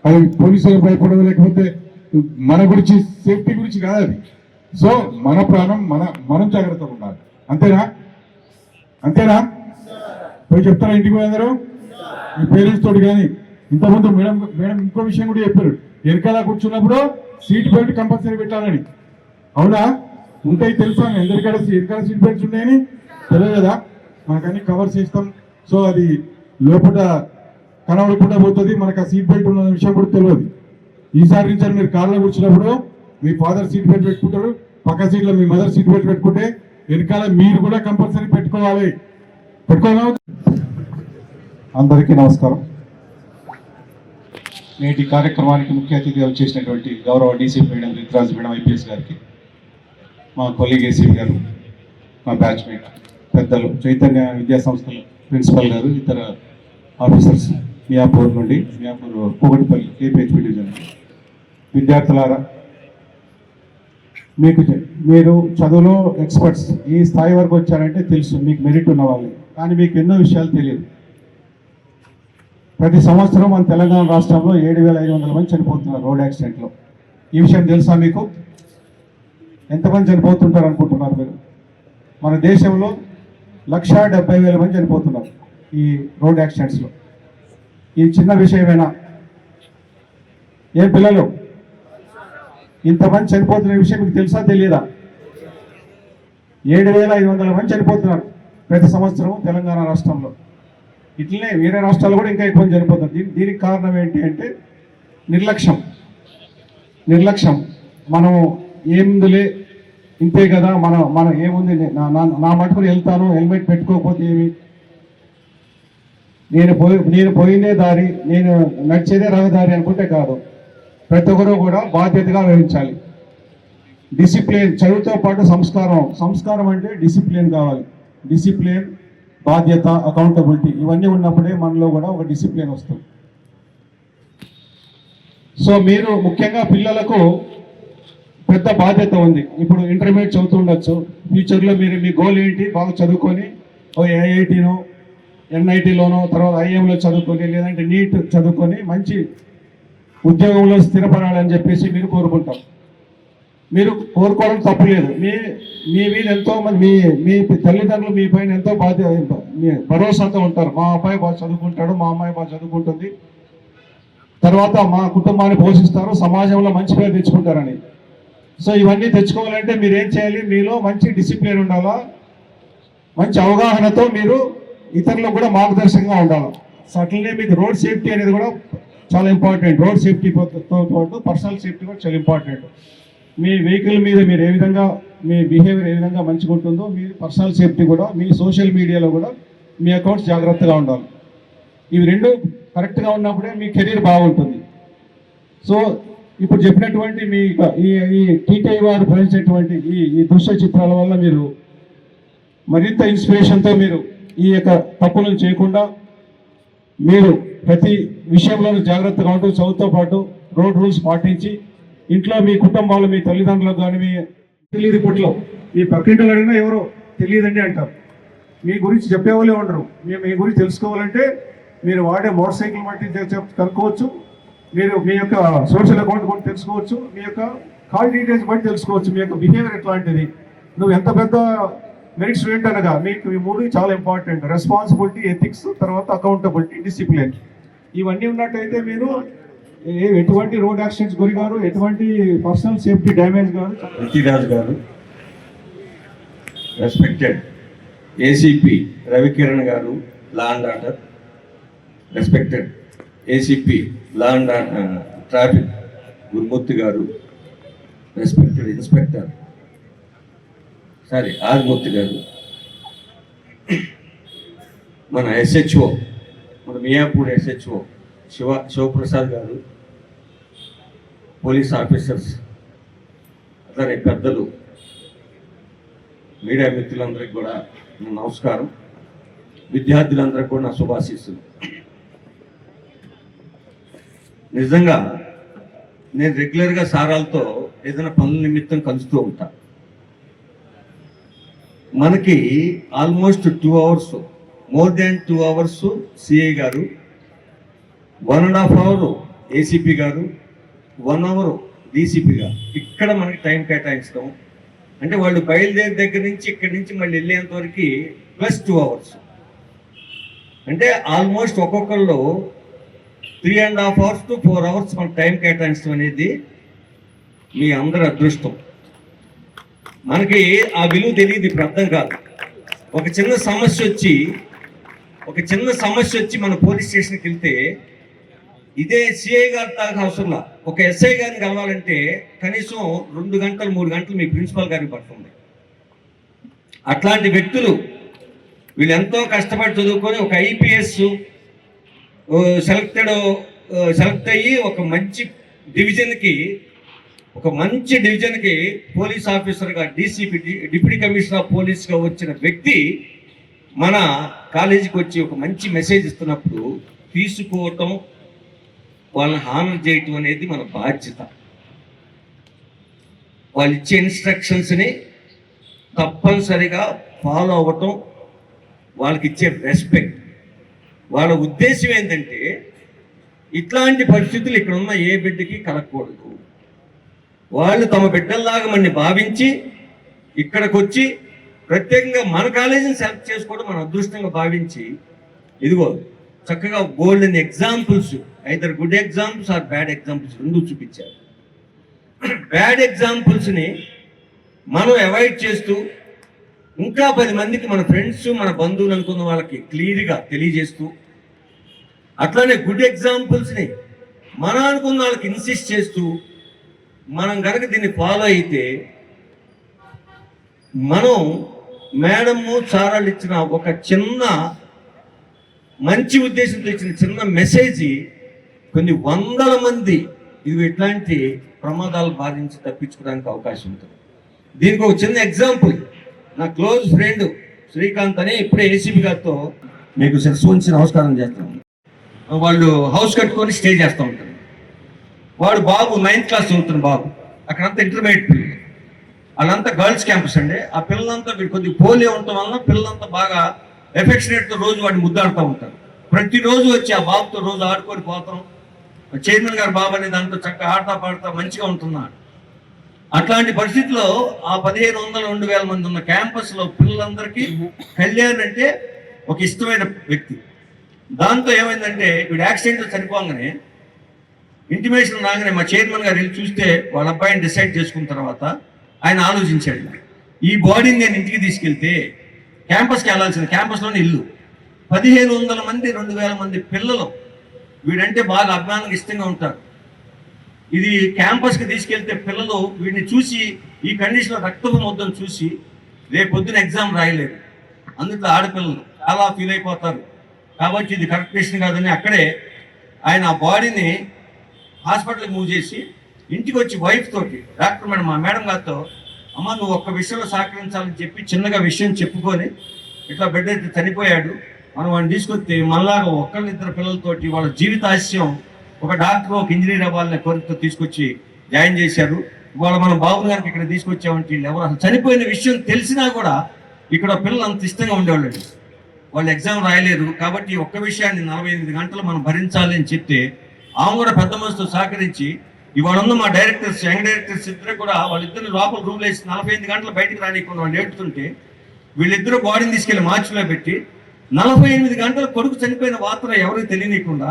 అది పోలీసులకు భయపడదు, లేకపోతే మన గురించి సేఫ్టీ గురించి కాదు అది. సో మన ప్రాణం మనం జాగ్రత్తగా ఉండాలి, అంతేనా? అంతేనా? పోయి చెప్తారా ఇంటికి పోయి అందరూ మీ పేరెంట్స్ తోటి? కానీ ఇంతకుముందు మేడం ఇంకో విషయం కూడా చెప్పారు, వెనకాల కూర్చున్నప్పుడు సీట్ బెల్ట్ కంపల్సరీ పెట్టాలని. అవునా? ఉంటాయి తెలుసా? వెనకాల సీట్ బెల్ట్స్ ఉన్నాయని తెలియదు కదా, మనకన్నీ కవర్స్ చేస్తాం. సో అది లోపల కనబడకుండా పోతుంది, మనకు ఆ సీట్ బెల్ట్ ఉన్న విషయం కూడా తెలియదు. ఈసారి నుంచి మీరు కార్లో కూర్చున్నప్పుడు మీ ఫాదర్ సీట్ బెల్ట్ పెట్టుకుంటారు, పక్క సీట్లో మీ మదర్ సీట్ బెల్ట్ పెట్టుకుంటే వెనకాల మీరు కూడా కంపల్సరీ పెట్టుకోవాలి. అందరికీ నమస్కారం. నేటి కార్యక్రమానికి ముఖ్య అతిథిగా వచ్చేసినటువంటి గౌరవ DCP madam Rituraj madam IPS గారికి, మా కొలీగ్ ఏసీపీ గారు, మా బ్యాచ్మేట్ పెద్దలు చైతన్య విద్యా సంస్థల ప్రిన్సిపల్ గారు, ఇతర ఆఫీసర్స్, మియాపూర్ నుండి, మియాపూర్ కూకటిపల్లి కేపీహెచ్పి డివిజన్ విద్యార్థులారా, మీరు చదువులో ఎక్స్పర్ట్స్. ఈ స్థాయి వరకు వచ్చారంటే తెలుసు, మీకు మెరిట్ ఉన్న వాళ్ళు. కానీ మీకు ఎన్నో విషయాలు తెలియదు. ప్రతి సంవత్సరం మన తెలంగాణ రాష్ట్రంలో 7,500 మంది చనిపోతున్నారు రోడ్ యాక్సిడెంట్లో. ఈ విషయం తెలుసా మీకు? ఎంతమంది చనిపోతుంటారు అనుకుంటున్నారు మీరు? మన దేశంలో 1,70,000 మంది చనిపోతున్నారు ఈ రోడ్ యాక్సిడెంట్స్లో. ఇది చిన్న విషయమేనా? ఏం పిల్లలు, ఇంతమంది చనిపోతున్న విషయం మీకు తెలుసా తెలియదా? 7,500 మంది చనిపోతున్నారు ప్రతి సంవత్సరం తెలంగాణ రాష్ట్రంలో. ఇట్లనే వేరే రాష్ట్రాలు కూడా ఇంకా ఎక్కువ చనిపోతున్నారు. దీనికి కారణం ఏంటి అంటే నిర్లక్ష్యం. మనం ఏముందిలే, ఇంతే కదా, మన ఏముంది, నా మటుకుని వెళ్తాను, హెల్మెట్ పెట్టుకోకపోతే ఏమి, నేను పోయినే దారి, నేను నడిచేదే రహదారి అనుకుంటే కాదు. ప్రతి ఒక్కరూ కూడా బాధ్యతగా వ్యవహరించాలి. డిసిప్లిన్, చదువుతో పాటు సంస్కారం అంటే డిసిప్లిన్ కావాలి. డిసిప్లిన్, బాధ్యత, అకౌంటబిలిటీ ఇవన్నీ ఉన్నప్పుడే మనలో కూడా ఒక డిసిప్లిన్ వస్తుంది. సో మీరు ముఖ్యంగా పిల్లలకు పెద్ద బాధ్యత ఉంది. ఇప్పుడు ఇంటర్మీడియట్ చదువుతుండొచ్చు, ఫ్యూచర్లో మీరు మీ గోల్ ఏంటి? బాగా చదువుకొని ఓ ఐఐటీనో ఎన్ఐటీలోనో తర్వాత ఐఎంలో చదువుకొని లేదంటే నీట్ చదువుకొని మంచి ఉద్యోగంలో స్థిరపడాలని చెప్పేసి మీరు కోరుకుంటాం. మీరు కోరుకోవడం తప్పులేదు. మీ మీద ఎంతో మంది మీ తల్లిదండ్రులు మీ పైన ఎంతో భరోసాతో ఉంటారు. మా అబ్బాయి బాగా చదువుకుంటాడు, మా అమ్మాయి బాగా చదువుకుంటుంది, తర్వాత మా కుటుంబాన్ని పోషిస్తారు, సమాజంలో మంచి పేరు తెచ్చుకుంటారని. సో ఇవన్నీ తెచ్చుకోవాలంటే మీరు ఏం చేయాలి? మీలో మంచి డిసిప్లిన్ ఉండాలా, మంచి అవగాహనతో మీరు ఇతరులకు కూడా మార్గదర్శకంగా ఉండాలి. సో అట్లనే మీకు రోడ్ సేఫ్టీ అనేది కూడా చాలా ఇంపార్టెంట్. రోడ్ సేఫ్టీతో పాటు పర్సనల్ సేఫ్టీ కూడా చాలా ఇంపార్టెంట్. మీ వెహికల్ మీద మీరు ఏ విధంగా మీ బిహేవియర్ ఏ విధంగా మంచిగా ఉంటుందో మీ పర్సనల్ సేఫ్టీ కూడా, మీ సోషల్ మీడియాలో కూడా మీ అకౌంట్స్ జాగ్రత్తగా ఉండాలి. ఇవి రెండు కరెక్ట్గా ఉన్నప్పుడే మీ కెరీర్ బాగుంటుంది. సో ఇప్పుడు చెప్పినటువంటి మీ ఈ టీటీఐ వారు ప్రవేశించేటువంటి ఈ దృశ్య చిత్రాల వల్ల మీరు మరింత ఇన్స్పిరేషన్తో మీరు ఈ యొక్క తప్పులను చేయకుండా మీరు ప్రతి విషయంలోనూ జాగ్రత్తగా ఉంటూ చదువుతో పాటు రోడ్ రూల్స్ పాటించి ఇంట్లో మీ కుటుంబాలు, మీ తల్లిదండ్రులకు కానీ మీ తెలియదు ఇప్పట్లో మీ పక్కింట్లో అడిగినా ఎవరో తెలియదండి అంటారు. మీ గురించి చెప్పేవాళ్ళే ఉండరు. మీ గురించి తెలుసుకోవాలంటే మీరు వాడే మోటార్ సైకిల్ బట్టి కనుక్కోవచ్చు, మీరు మీ యొక్క సోషల్ అకౌంట్ కూడా తెలుసుకోవచ్చు, మీ యొక్క కాల్ డీటెయిల్స్ బట్టి తెలుసుకోవచ్చు మీ యొక్క బిహేవియర్ ఎట్లాంటిది, నువ్వు ఎంత పెద్ద మెరిట్ స్టూడెంట్ అనగా. మీకు ఈ మూడు చాలా ఇంపార్టెంట్. రెస్పాన్సిబిలిటీ, ఎథిక్స్, తర్వాత అకౌంటబిలిటీ, డిసిప్లిన్. ఇవన్నీ ఉన్నట్టయితే మీరు ఎటువంటి రోడ్ యాక్సిడెంట్స్ గురి గారు, ఎటువంటి పర్సనల్ సేఫ్టీ డ్యామేజ్ గారు. పృథ్వీరాజ్ గారు, respected ACP Ravikiran garu, law and order, respected ACP law and traffic Gurumurthy garu, respected inspector Adimurthy గారు, మన ఎస్హెచ్ఓ, మన మియాపూర్ ఎస్హెచ్ఓ శివప్రసాద్ గారు, పోలీస్ ఆఫీసర్స్, అట్లానే పెద్దలు, మీడియా మిత్రులందరికీ కూడా నమస్కారం. విద్యార్థులందరికీ కూడా నా శుభాశీస్సులు. నిజంగా నేను రెగ్యులర్గా సారాలతో ఏదైనా పనుల నిమిత్తం కలుస్తూ ఉంటా. మనకి almost 2 hours, more than 2 hours CI గారు, 1.5 hour ఏసీపీ గారు, 1 hour డీసీపీ గారు ఇక్కడ మనకి టైం కేటాయించడం అంటే వాళ్ళు బయలుదేరి దగ్గర నుంచి ఇక్కడి నుంచి మళ్ళీ వెళ్ళేంత వరకు ప్లస్ 2 hours అంటే ఆల్మోస్ట్ ఒక్కొక్కళ్ళు 3.5 hours to 4 hours మన టైం కేటాయించడం అనేది మీ అందరి అదృష్టం. మనకి ఆ విలువ తెలియదు, ఇప్పుడు అర్థం కాదు. ఒక చిన్న సమస్య వచ్చి మన పోలీస్ స్టేషన్కి వెళ్తే ఇదే సిఐ గారి దాకా అవసరంలా, ఒక ఎస్ఐ గారిని కలవాలంటే కనీసం 2 గంటలు 3 గంటలు మీ ప్రిన్సిపల్ గారికి పడుతుంది. అట్లాంటి వ్యక్తులు వీళ్ళు ఎంతో కష్టపడి చదువుకొని ఒక ఐపీఎస్ సెలెక్ట్ అయ్యి ఒక మంచి డివిజన్కి ఒక మంచి డివిజన్కి పోలీస్ ఆఫీసర్గా డీసీపీ డిప్యూటీ కమిషనర్ ఆఫ్ పోలీస్గా వచ్చిన వ్యక్తి మన కాలేజీకి వచ్చి ఒక మంచి మెసేజ్ ఇస్తున్నప్పుడు తీసుకోవటం, వాళ్ళని హానర్ చేయటం అనేది మన బాధ్యత. వాళ్ళు ఇచ్చే ఇన్స్ట్రక్షన్స్ని తప్పనిసరిగా ఫాలో అవ్వటం, వాళ్ళకి ఇచ్చే రెస్పెక్ట్. వాళ్ళ ఉద్దేశం ఏంటంటే ఇట్లాంటి పరిస్థితులు ఇక్కడ ఉన్న ఏ బిడ్డకి కలగకూడదు. వాళ్ళు తమ బిడ్డల్లాగా మనని భావించి ఇక్కడికి వచ్చి ప్రత్యేకంగా మన కాలేజీని సెలెక్ట్ చేసుకోవడం మన అదృష్టంగా భావించి ఇదిగో చక్కగా golden examples, either good examples or bad examples రెండు చూపించారు. బ్యాడ్ ఎగ్జాంపుల్స్ని మనం అవాయిడ్ చేస్తూ ఇంకా 10 మందికి మన ఫ్రెండ్స్ మన బంధువులు అనుకున్న వాళ్ళకి క్లియర్గా తెలియజేస్తూ, అట్లానే గుడ్ ఎగ్జాంపుల్స్ని మన అనుకున్న వాళ్ళకి ఇన్సిస్ట్ చేస్తూ మనం కనుక దీన్ని ఫాలో అయితే మనం మేడము సారాలు ఇచ్చిన ఒక చిన్న మంచి ఉద్దేశంతో ఇచ్చిన చిన్న మెసేజ్ కొన్ని వందల మంది ఇది ఇట్లాంటి ప్రమాదాలు బాధించి తప్పించుకోవడానికి అవకాశం ఉంటుంది. దీనికి ఒక చిన్న ఎగ్జాంపుల్, నా క్లోజ్ ఫ్రెండ్ శ్రీకాంత్ అని ఇప్పుడే ఏసీపీ గారితో మీకు శిరస్సు ఉంచి నమస్కారం చేస్తాను. వాళ్ళు హౌస్ కట్టుకొని స్టే చేస్తూ ఉంటారు. వాడు బాబు 9th క్లాస్ చదువుతున్న బాబు, అక్కడంతా ఇంటర్మీడియట్ పిల్లలు, వాళ్ళంతా గర్ల్స్ క్యాంపస్ అండి. ఆ పిల్లలంతా వీడు కొద్దిగా పోలియో ఉండటం వలన పిల్లలంతా బాగా ఎఫెక్షనేట్తో రోజు వాడిని ముద్దాడుతూ ఉంటారు. ప్రతిరోజు వచ్చి ఆ బాబుతో రోజు ఆడుకొని పోతాం. చైర్మన్ గారు బాబు అనే దాంతో చక్కగా ఆడతా పాడుతా మంచిగా ఉంటున్నాడు. అట్లాంటి పరిస్థితుల్లో ఆ 1500-2000 మంది ఉన్న క్యాంపస్లో పిల్లలందరికీ కళ్యాణ్ అంటే ఒక ఇష్టమైన వ్యక్తి. దాంతో ఏమైందంటే వీడు యాక్సిడెంట్లో చనిపోగానే ఇంటిమేషన్ రాగానే మా చైర్మన్ గారు వెళ్ళి చూస్తే వాళ్ళ అబ్బాయిని డిసైడ్ చేసుకున్న తర్వాత ఆయన ఆలోచించాడు, ఈ బాడీని నేను ఇంటికి తీసుకెళ్తే క్యాంపస్కి వెళ్ళాల్సింది, క్యాంపస్లోనే ఇల్లు 1500 మంది 2000 మంది పిల్లలు వీడంటే బాగా అభిమానంగా ఇష్టంగా ఉంటారు. ఇది క్యాంపస్కి తీసుకెళ్తే పిల్లలు వీడిని చూసి ఈ కండిషన్లో రక్తపు ముద్దను చూసి రేపు పొద్దున ఎగ్జామ్ రాయలేరు. అందులో ఆడపిల్లలు చాలా ఫీల్ అయిపోతారు. కాబట్టి ఇది కరెక్ట్ డెసిషన్ కాదని అక్కడే ఆయన ఆ బాడీని హాస్పిటల్కి మూవ్ చేసి ఇంటికి వచ్చి వైఫ్ తోటి డాక్టర్ మేడం మా మేడం గారితో అమ్మ నువ్వు ఒక్క విషయంలో సహకరించాలని చెప్పి చిన్నగా విషయం చెప్పుకొని ఇట్లా బిడ్డ అయితే చనిపోయాడు, మనం వాడిని తీసుకొస్తే మనలాగా ఒక్కళ్ళిద్దరు పిల్లలతోటి వాళ్ళ జీవితాశయం ఒక డాక్టర్ ఒక ఇంజనీర్ అవ్వాలనే కోరికతో తీసుకొచ్చి జాయిన్ చేశారు. ఇవాళ మనం బాబు గారికి ఇక్కడ తీసుకొచ్చామంటే వీళ్ళు ఎవరు అసలు చనిపోయిన విషయం తెలిసినా కూడా ఇక్కడ పిల్లలు అంత ఇష్టంగా ఉండేవాళ్ళు. వాళ్ళు ఎగ్జామ్ రాయలేరు కాబట్టి ఒక్క విషయాన్ని 48 గంటలు మనం భరించాలి అని చెప్తే ఆమె కూడా పెద్ద మనసుతో సహకరించి ఇవాళ ఉన్న మా డైరెక్టర్స్ యంగ్ డైరెక్టర్స్ ఇద్దరు కూడా వాళ్ళిద్దరిని లోపల రూమ్లో వేసి 48 గంటలు బయటకు రానికుండా వాళ్ళు ఏడుతుంటే వీళ్ళిద్దరూ బాడీని తీసుకెళ్లి మార్చిలో పెట్టి 48 గంటలు కొడుకు చనిపోయిన వార్త ఎవరికి తెలియనీయకుండా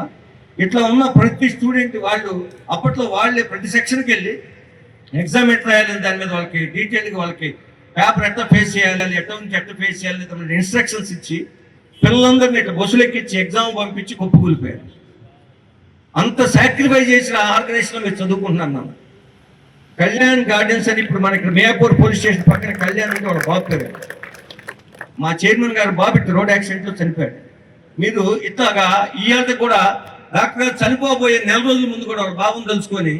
ఇట్లా ఉన్న ప్రతి స్టూడెంట్ వాళ్ళు అప్పట్లో వాళ్ళే ప్రతి సెక్షన్కి వెళ్ళి ఎగ్జామ్ ఎట్లా రాయాలని దాని మీద వాళ్ళకి డీటెయిల్గా వాళ్ళకి పేపర్ ఎట్లా ఫేస్ చేయాలి, ఎట్లా నుంచి ఎట్లా ఫేస్ చేయాలి తమ ఇన్స్ట్రక్షన్స్ ఇచ్చి పిల్లలందరినీ ఇట్లా బస్సులు ఎక్కించి ఎగ్జామ్ పంపించి కుప్పకూలిపోయారు. అంత సాక్రిఫైస్ చేసిన ఆర్గనైజేషన్లో మీరు చదువుకుంటున్నాను. కళ్యాణ్ గార్డెన్స్ అని ఇప్పుడు మన ఇక్కడ మేపూర్ పోలీస్ స్టేషన్ పక్కన కళ్యాణ్ అంటే వాళ్ళ బాబు పేరు. మా చైర్మన్ గారు బాబు ఇట్లా రోడ్ యాక్సిడెంట్లో చనిపోయాడు. మీరు ఇట్లాగా ఇవాళ కూడా డాక్టర్ గారు చనిపోబోయే 4 రోజుల ముందు కూడా వాళ్ళ బాబుని తెలుసుకొని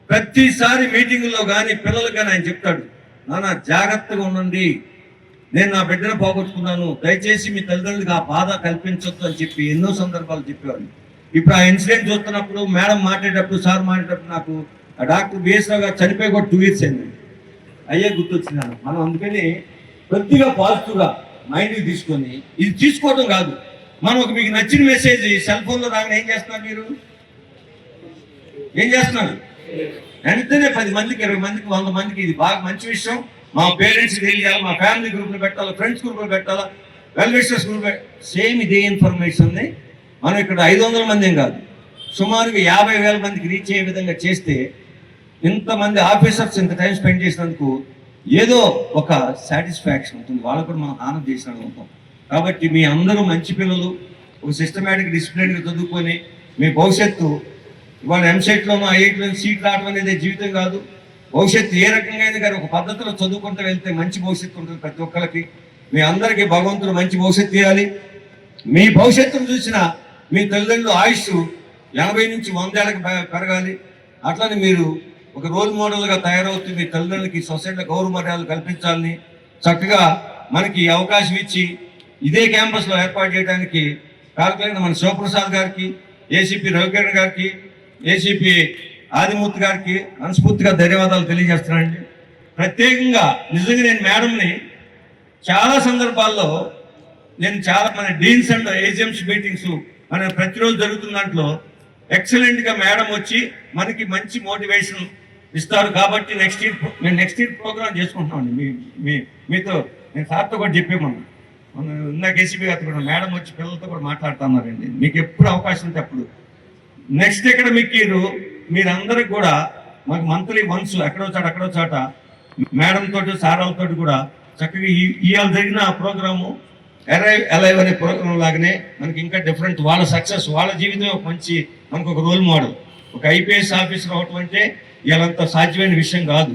ప్రతిసారి మీటింగుల్లో కానీ పిల్లలకు కానీ ఆయన చెప్తాడు, నాన్న జాగ్రత్తగా ఉండండి, నేను నా బిడ్డను పోగొట్టుకున్నాను, దయచేసి మీ తల్లిదండ్రులకు ఆ బాధ కల్పించొద్దు అని చెప్పి ఎన్నో సందర్భాలు చెప్పేవాళ్ళు. ఇప్పుడు ఆ ఇన్సిడెంట్ చూస్తున్నప్పుడు మేడం మాట్లాడేటప్పుడు సార్ మాట్లాడేటప్పుడు నాకు ఆ డాక్టర్ బిఎస్ రావు గారు చనిపోయి కూడా 2 years అయింది. అయ్యే గుర్తొచ్చినాను. మనం అందుకని కొద్దిగా పాజిటివ్గా మైండ్కి తీసుకొని ఇది తీసుకోవడం కాదు, మనం ఒక మీకు నచ్చిన మెసేజ్ సెల్ ఫోన్లో రాగానే ఏం చేస్తున్నారు, మీరు ఏం చేస్తున్నారు, వెంటనే 10 మందికి 20 మందికి 100 మందికి ఇది బాగా మంచి విషయం, మా పేరెంట్స్ తెలియాలి, మా ఫ్యామిలీ గ్రూప్లో పెట్టాలా, ఫ్రెండ్స్ గ్రూప్లో పెట్టాలా, వెల్ విషర్స్ గ్రూప్ సేమ్ ఇదే ఇన్ఫర్మేషన్ని మనం ఇక్కడ 500 మంది ఏం కాదు సుమారుగా 50,000 మందికి రీచ్ అయ్యే విధంగా చేస్తే ఇంతమంది ఆఫీసర్స్ ఇంత టైం స్పెండ్ చేసినందుకు ఏదో ఒక సాటిస్ఫాక్షన్ ఉంటుంది, వాళ్ళకు కూడా మనం ఆనందం చేసినట్టు ఉంటాం. కాబట్టి మీ అందరూ మంచి పిల్లలు ఒక సిస్టమేటిక్ డిసిప్లిన్గా చదువుకొని మీ భవిష్యత్తు ఇవాళ ఎంసెట్లోనూ ఐఐటీలోనూ సీట్ రావడం అనేది జీవితం కాదు. భవిష్యత్తు ఏ రకంగా అయినా కానీ ఒక పద్ధతిలో చదువుకుంటూ వెళ్తే మంచి భవిష్యత్తు ఉంటుంది ప్రతి ఒక్కరికి. మీ అందరికీ భగవంతుడు మంచి భవిష్యత్తు ఇవ్వాలి. మీ భవిష్యత్తును చూసిన మీ తల్లిదండ్రులు ఆయుష్ 80 నుంచి 100 ఏళ్ళకి పెరగాలి. అట్లనే మీరు ఒక రోల్ మోడల్గా తయారవుతుంది. తల్లిదండ్రులకి సొసైటీలో గౌరవ మర్యాదలు కల్పించాలని చక్కగా మనకి ఈ అవకాశం ఇచ్చి ఇదే క్యాంపస్లో ఏర్పాటు చేయడానికి కారకులైన మన శివప్రసాద్ గారికి, ఏసీపీ రవికిరణ్ గారికి, ఏసీపీ ఆదిమూర్తి గారికి మనస్ఫూర్తిగా ధన్యవాదాలు తెలియజేస్తున్నానండి. ప్రత్యేకంగా నిజంగా నేను మేడంని చాలా సందర్భాల్లో మన డీన్స్ అండ్ ఏజెంట్స్ మీటింగ్స్ మన ప్రతిరోజు జరుగుతున్న దాంట్లో ఎక్సలెంట్గా మేడం వచ్చి మనకి మంచి మోటివేషన్ ఇస్తారు. కాబట్టి నెక్స్ట్ ఇయర్ ప్రోగ్రామ్ చేసుకుంటున్నామండి. మీతో నేను సార్తో కూడా చెప్పేమన్నా, ఇందాక ఏసీపీ గారితో కూడా మేడం వచ్చి పిల్లలతో కూడా మాట్లాడుతున్నారండి. మీకు ఎప్పుడు అవకాశం ఉంటే అప్పుడు నెక్స్ట్ అకాడమిక్ ఇయర్ మీరందరికి కూడా మాకు మంత్లీ వన్స్ ఎక్కడో చాట మేడం తోటి సారాలతో కూడా చక్కగా ఇవాళ జరిగిన ప్రోగ్రాము అలైవ్ అనే ప్రోగ్రామ్ లాగానే మనకి ఇంకా డిఫరెంట్ వాళ్ళ సక్సెస్, వాళ్ళ జీవితం ఒక మంచి మనకు ఒక రోల్ మోడల్. ఒక ఐపీఎస్ ఆఫీసర్ అవటం అంటే ఇవాళంత సాధ్యమైన విషయం కాదు.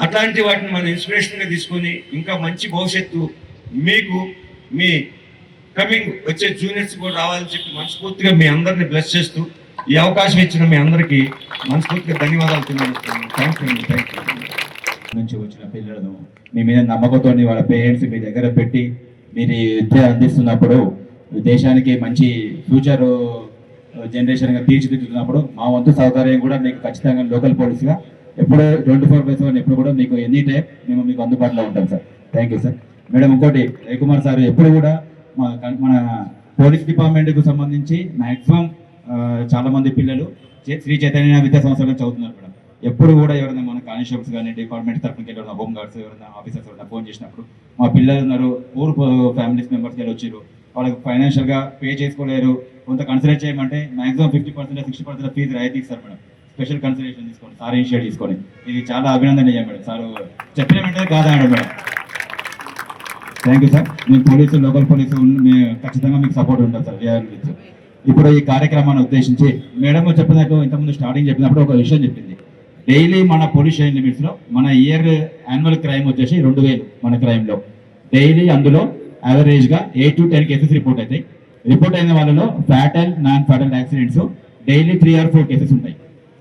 అట్లాంటి వాటిని మనం ఇన్స్పిరేషన్గా తీసుకొని ఇంకా మంచి భవిష్యత్తు మీకు మీ కమింగ్ వచ్చే జూనియర్స్ కూడా రావాలని చెప్పి మనస్ఫూర్తిగా మీ అందరిని బ్లెస్ చేస్తూ ఈ అవకాశం ఇచ్చిన మీ అందరికీ మనస్ఫూర్తిగా ధన్యవాదాలు తెలియజేస్తున్నాను. Thank you. నుంచి వచ్చిన పిల్లలను మీ మీద నమ్మకంతో వాళ్ళ పేరెంట్స్ మీ దగ్గర పెట్టి మీరు ఈ విద్య అందిస్తున్నప్పుడు దేశానికి మంచి ఫ్యూచర్ జనరేషన్గా తీర్చిదిద్దుతున్నప్పుడు మా వంతు సౌకర్యం కూడా మీకు ఖచ్చితంగా లోకల్ పోలీస్గా ఎప్పుడు 24/7 ఎప్పుడు కూడా మీకు ఎనీ టైం మేము మీకు అందుబాటులో ఉంటాం sir. Thank you sir. Madam ఇంకోటి రవికుమార్ సార్ ఎప్పుడు కూడా మన పోలీస్ డిపార్ట్మెంట్కు సంబంధించి మ్యాక్సిమం చాలా మంది పిల్లలు శ్రీ చైతన్య విద్యా సంస్థలో చదువుతున్నారు మేడం. ఎప్పుడు కూడా ఎవరైనా మన కానిస్టేబుల్స్ కానీ డిపార్ట్మెంట్ తరఫున ఎవరైనా హోమ్ గార్డ్స్ ఎవరైనా ఆఫీసర్స్ ఎవరైనా ఫోన్ చేసినప్పుడు మా పిల్లలు ఉన్నారు, పూర్ ఫ్యామిలీస్ మెంబర్స్ గారు వచ్చారు, వాళ్ళకి ఫైనాన్షియల్గా పే చేసుకోలేరు, కొంత కన్సిడర్ చేయమంటే మాక్సిమం 50% 60% ఫీజు రాయితీ ఇస్తారు మేడం. స్పెషల్ కన్సిడరేషన్ తీసుకోండి, సార్ ఇనిషియేట్ తీసుకొని. ఇది చాలా అభినందనీయం మేడం. సార్ చెప్పిన వెంటనే కాదన్నాడు మేడం. Thank you sir. మీ పోలీసు లోకల్ పోలీసు ఖచ్చితంగా మీకు సపోర్ట్ ఉంటుంది సార్. ఇప్పుడు ఈ కార్యక్రమాన్ని ఉద్దేశించి మేడం చెప్పినట్టు ఇంతకుముందు స్టార్టింగ్ చెప్పినప్పుడు ఒక విషయం చెప్పింది. డైలీ మన పొల్యూషన్ లిమిట్స్లో మన ఇయర్ యాన్యువల్ క్రైమ్ వచ్చేసి 2000 మన క్రైమ్లో డైలీ అందులో యావరేజ్గా 8 to 10 కేసెస్ రిపోర్ట్ అవుతాయి. రిపోర్ట్ అయిన వాళ్ళలో fatal non fatal accidents daily 3 or 4 cases ఉంటాయి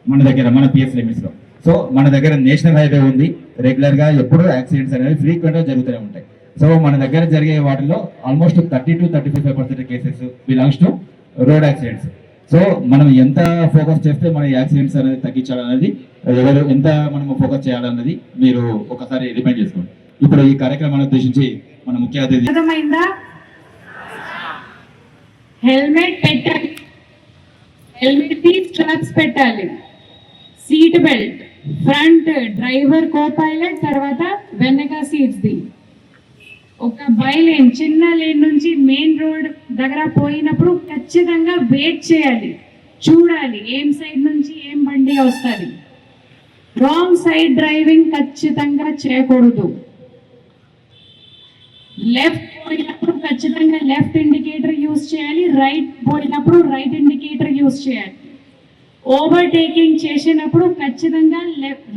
మన దగ్గర మన పిఎస్ లిమిట్స్లో. సో మన దగ్గర నేషనల్ హైవే ఉంది, రెగ్యులర్గా ఎప్పుడు యాక్సిడెంట్స్ అనేవి ఫ్రీక్వెంట్గా జరుగుతూనే ఉంటాయి. సో మన దగ్గర జరిగే వాటిలో almost 30 to 35% cases belongs to road accidents. So మనం ఎంత ఫోకస్ చేస్తే మన యాక్సిడెంట్స్ అనేది తగ్గించాలనేది, ఎవరు ఎంత మనం ఫోకస్ చేయాలన్నది మీరు ఒకసారి రిమైండ్ చేసుకోండి. ఇప్పుడు ఈ కార్యక్రమాన్ని ఉద్దేశించి మన ముఖ్య అతిథి అర్థమైందా? హెల్మెట్ పెట్టాలి, హెల్మెట్ కి స్ట్రాప్స్ పెట్టాలి, seat belt, front driver co pilot, తర్వాత వెనక సీట్స్ ది. ఒక బై లేన్, చిన్న లేన్ నుంచి మెయిన్ రోడ్ దగ్గర పోయినప్పుడు ఖచ్చితంగా వెయిట్ చేయాలి, చూడాలి ఏం సైడ్ నుంచి ఏం బండి వస్తుంది. రాంగ్ సైడ్ డ్రైవింగ్ ఖచ్చితంగా చేయకూడదు. లెఫ్ట్ పోయినప్పుడు ఖచ్చితంగా లెఫ్ట్ ఇండికేటర్ యూజ్ చేయాలి, రైట్ పోయినప్పుడు రైట్ ఇండికేటర్ యూజ్ చేయాలి. ఓవర్టేకింగ్ చేసినప్పుడు ఖచ్చితంగా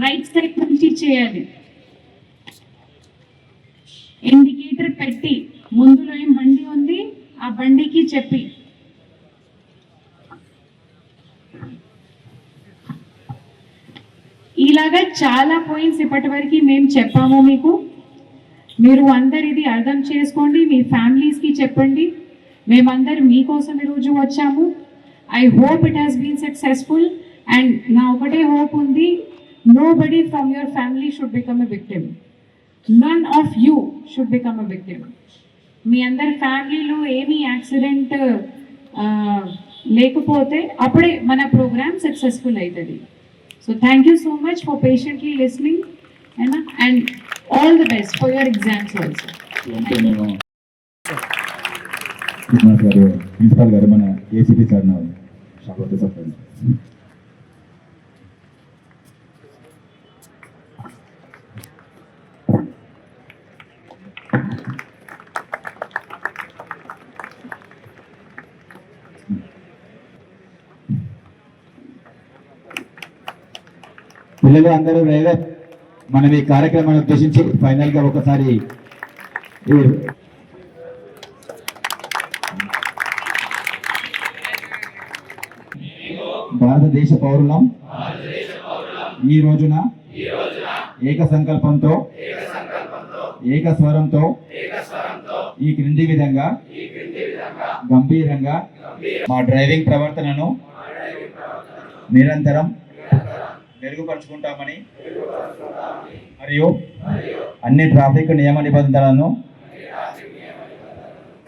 రైట్ సైడ్ నుంచి చేయాలి. ఇండికేటర్ పెట్టి ముందులో ఏం బండి ఉంది ఆ బండికి చెప్పి. ఇలాగా చాలా పాయింట్స్ ఇప్పటి వరకు మేము చెప్పాము మీకు. మీరు అందరు ఇది అర్థం చేసుకోండి, మీ ఫ్యామిలీస్కి చెప్పండి. మేమందరు మీకోసం ఈరోజు వచ్చాము. I hope it has been successful. And నా ఒకటే హోప్ ఉంది, nobody from your family should become a victim. None of you should become a victim. మీ అందరి ఫ్యామిలీలో ఏమీ యాక్సిడెంట్ లేకపోతే అప్పుడే మన ప్రోగ్రామ్ సక్సెస్ఫుల్ అవుతుంది. So thank you so much for patiently listening and all the best for your exams also. Principal గారు మన ఏసీపీ సార్ స్వాగతం చెప్పండి. పిల్లలు అందరూ వేరే మనం ఈ కార్యక్రమాన్ని ఉద్దేశించి ఫైనల్ గా ఒకసారి భారతదేశ పౌరులం, ఈ రోజున ఏక సంకల్పంతో ఏక స్వరంతో ఈ క్రింది విధంగా గంభీరంగా మా డ్రైవింగ్ ప్రవర్తనను నిరంతరం మెరుగుపరుచుకుంటామని మరియు అన్ని ట్రాఫిక్ నియమ నిబంధనలను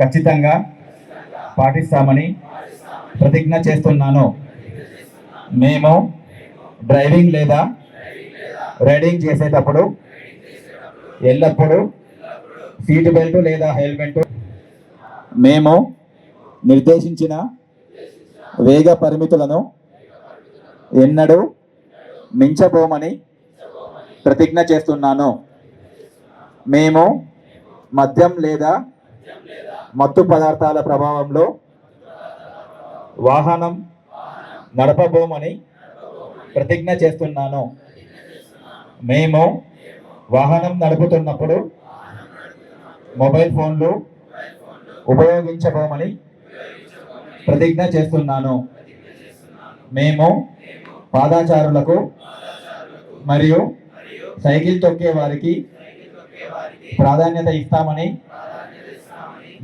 ఖచ్చితంగా పాటిస్తామని ప్రతిజ్ఞ చేస్తున్నాను. మేము డ్రైవింగ్ లేదా రైడింగ్ చేసేటప్పుడు ఎల్లప్పుడూ సీట్ బెల్ట్ లేదా హెల్మెట్ మేము నిర్దేశించిన వేగ పరిమితులను ఎన్నడూ మించబోమని ప్రతిజ్ఞ చేస్తున్నాను. మేము మద్యం లేదా మత్తు పదార్థాల ప్రభావంలో వాహనం నడపబోమని ప్రతిజ్ఞ చేస్తున్నాను. మేము వాహనం నడుపుతున్నప్పుడు మొబైల్ ఫోన్లు ఉపయోగించబోమని ప్రతిజ్ఞ చేస్తున్నాను. మేము పాదాచారులకు మరియు సైకిల్ తొక్కే వారికి ప్రాధాన్యత ఇస్తామని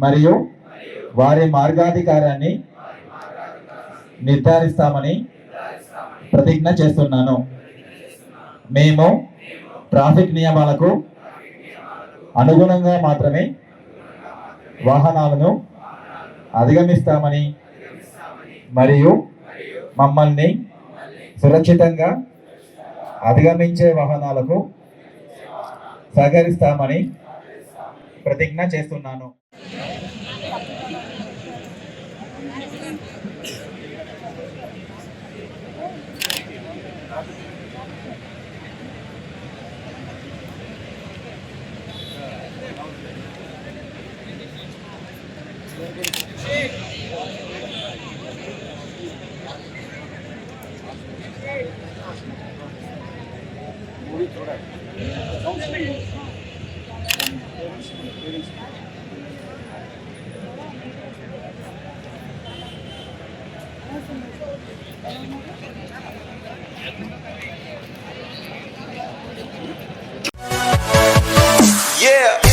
మరియు వారి మార్గాధికారాన్ని నిర్ధారిస్తామని ప్రతిజ్ఞ చేస్తున్నాను. మేము ట్రాఫిక్ నియమాలకు అనుగుణంగా మాత్రమే వాహనాలను అధిగమిస్తామని మరియు మమ్మల్ని సురక్షితంగా అధిగమించే వాహనాలకు సహకరిస్తామని ప్రతిజ్ఞ చేస్తున్నాను. Yeah.